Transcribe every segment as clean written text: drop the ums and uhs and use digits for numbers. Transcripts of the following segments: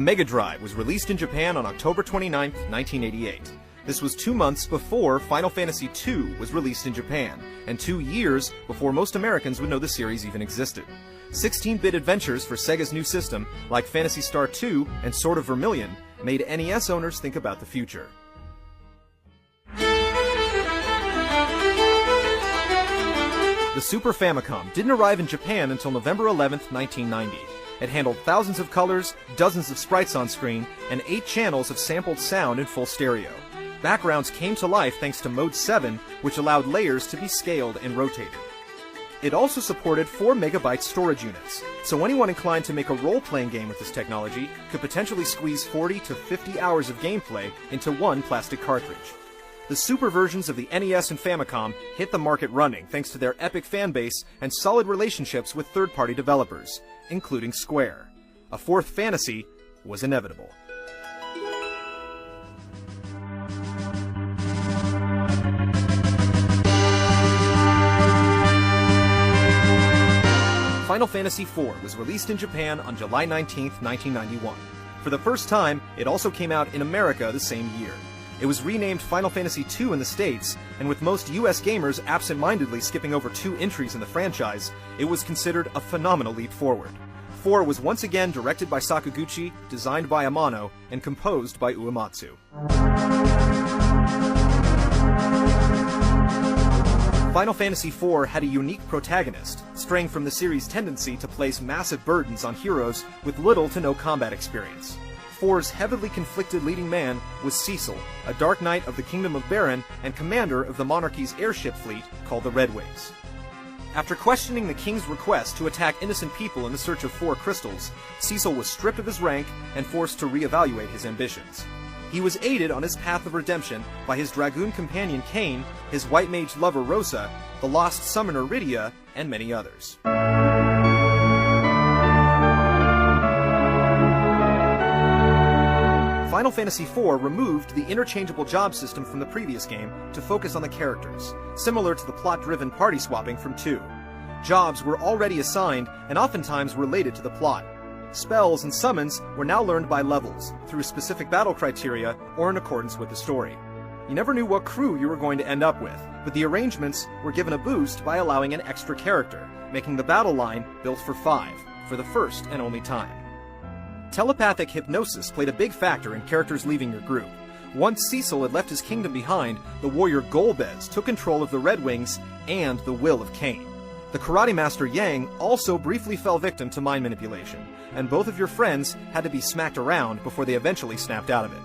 Mega Drive was released in Japan on October 29, 1988. This was 2 months before Final Fantasy II was released in Japan, and 2 years before most Americans would know the series even existed. 16-bit adventures for Sega's new system, like Phantasy Star 2 and Sword of Vermilion, made NES owners think about the future. The Super Famicom didn't arrive in Japan until November 11, 1990. It handled thousands of colors, dozens of sprites on screen, and 8 channels of sampled sound in full stereo. Backgrounds came to life thanks to Mode 7, which allowed layers to be scaled and rotated. It also supported 4 megabyte storage units, so anyone inclined to make a role-playing game with this technology could potentially squeeze 40 to 50 hours of gameplay into one plastic cartridge. The Super versions of the NES and Famicom hit the market running thanks to their epic fanbase and solid relationships with third-party developers, including Square. A fourth fantasy was inevitable. Final Fantasy IV was released in Japan on July 19, 1991. For the first time, it also came out in America the same year. It was renamed Final Fantasy II in the States, and with most US gamers absent-mindedly skipping over 2 entries in the franchise, it was considered a phenomenal leap forward. 4 was once again directed by Sakaguchi, designed by Amano, and composed by Uematsu. Final Fantasy IV had a unique protagonist, straying from the series' tendency to place massive burdens on heroes with little to no combat experience. 4's heavily conflicted leading man was Cecil, a Dark Knight of the Kingdom of Baron and commander of the Monarchy's airship fleet called the Red Wings. After questioning the king's request to attack innocent people in the search of 4 crystals, Cecil was stripped of his rank and forced to reevaluate his ambitions. He was aided on his path of redemption by his dragoon companion Kain, his white mage lover Rosa, the lost summoner Rydia, and many others. Final Fantasy IV removed the interchangeable job system from the previous game to focus on the characters, similar to the plot-driven party swapping from 2. Jobs were already assigned and oftentimes related to the plot. Spells and summons were now learned by levels, through specific battle criteria or in accordance with the story. You never knew what crew you were going to end up with, but the arrangements were given a boost by allowing an extra character, making the battle line built for 5, for the first and only time. Telepathic hypnosis played a big factor in characters leaving your group. Once Cecil had left his kingdom behind, the warrior Golbez took control of the Red Wings and the will of Kain. The karate master Yang also briefly fell victim to mind manipulation, and both of your friends had to be smacked around before they eventually snapped out of it.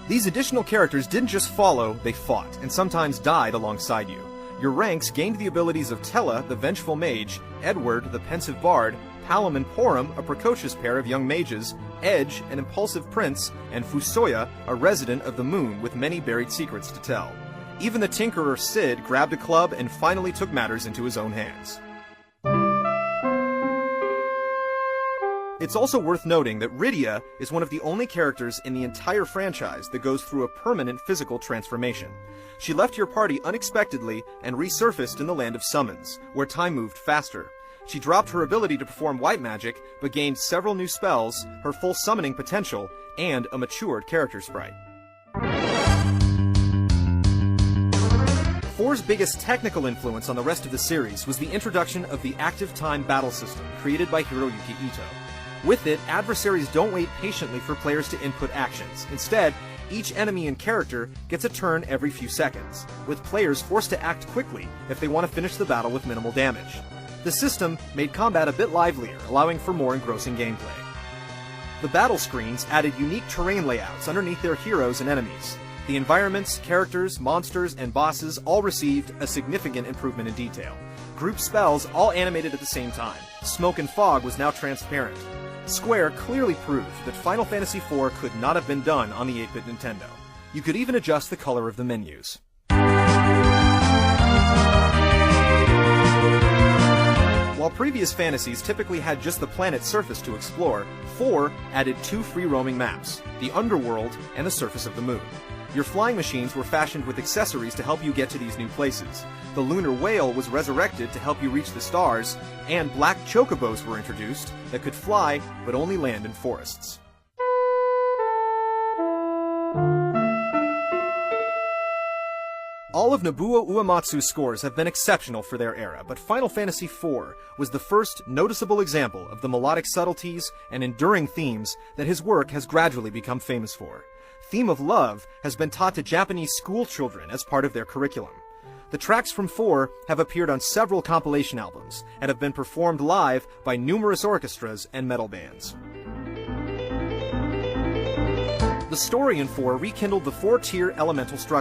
These additional characters didn't just follow, they fought, and sometimes died alongside you. Your ranks gained the abilities of Tella, the vengeful mage, Edward, the pensive bard, Palom and Porum, a precocious pair of young mages, Edge, an impulsive prince, and Fusoya, a resident of the moon with many buried secrets to tell. Even the Tinkerer Cid grabbed a club and finally took matters into his own hands. It's also worth noting that Rydia is one of the only characters in the entire franchise that goes through a permanent physical transformation. She left your party unexpectedly and resurfaced in the Land of Summons, where time moved faster. She dropped her ability to perform white magic, but gained several new spells, her full summoning potential, and a matured character sprite. 4's biggest technical influence on the rest of the series was the introduction of the active time battle system created by Hiroyuki Ito. With it, adversaries don't wait patiently for players to input actions. Instead, each enemy and character gets a turn every few seconds, with players forced to act quickly if they want to finish the battle with minimal damage. The system made combat a bit livelier, allowing for more engrossing gameplay. The battle screens added unique terrain layouts underneath their heroes and enemies. The environments, characters, monsters, and bosses all received a significant improvement in detail. Group spells all animated at the same time. Smoke and fog was now transparent. Square clearly proved that Final Fantasy IV could not have been done on the 8-bit Nintendo. You could even adjust the color of the menus. While previous fantasies typically had just the planet's surface to explore, 4 added 2 free-roaming maps, the Underworld and the surface of the Moon. Your flying machines were fashioned with accessories to help you get to these new places. The Lunar Whale was resurrected to help you reach the stars, and black chocobos were introduced that could fly but only land in forests. All of Nobuo Uematsu's scores have been exceptional for their era, but Final Fantasy IV was the first noticeable example of the melodic subtleties and enduring themes that his work has gradually become famous for. Theme of Love has been taught to Japanese school children as part of their curriculum. The tracks from 4 have appeared on several compilation albums and have been performed live by numerous orchestras and metal bands. The story in 4 rekindled the 4-tier elemental structure.